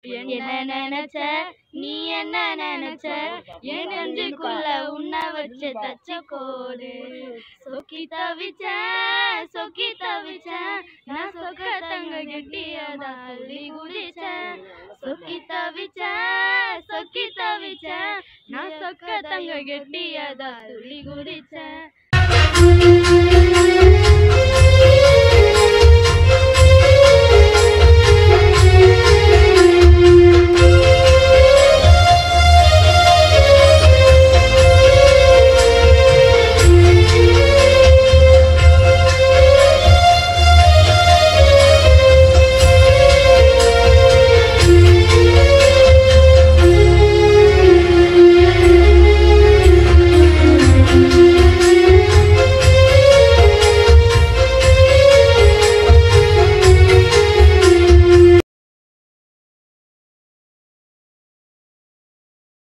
என்ன நினைச்ச நீ என்ன நினைச்ச என் நெஞ்சுக்குள்ள உன்னை வச்சு தச்ச கோடு சொக்கி தவிச்சேன் நான் சொக்க தங்க கெட்டியதா அள்ளி குதிச்சேன் சொக்கி தவிச்சேன் நான் சொக்க தங்க கெட்டியதா அள்ளி குதிச்சேன்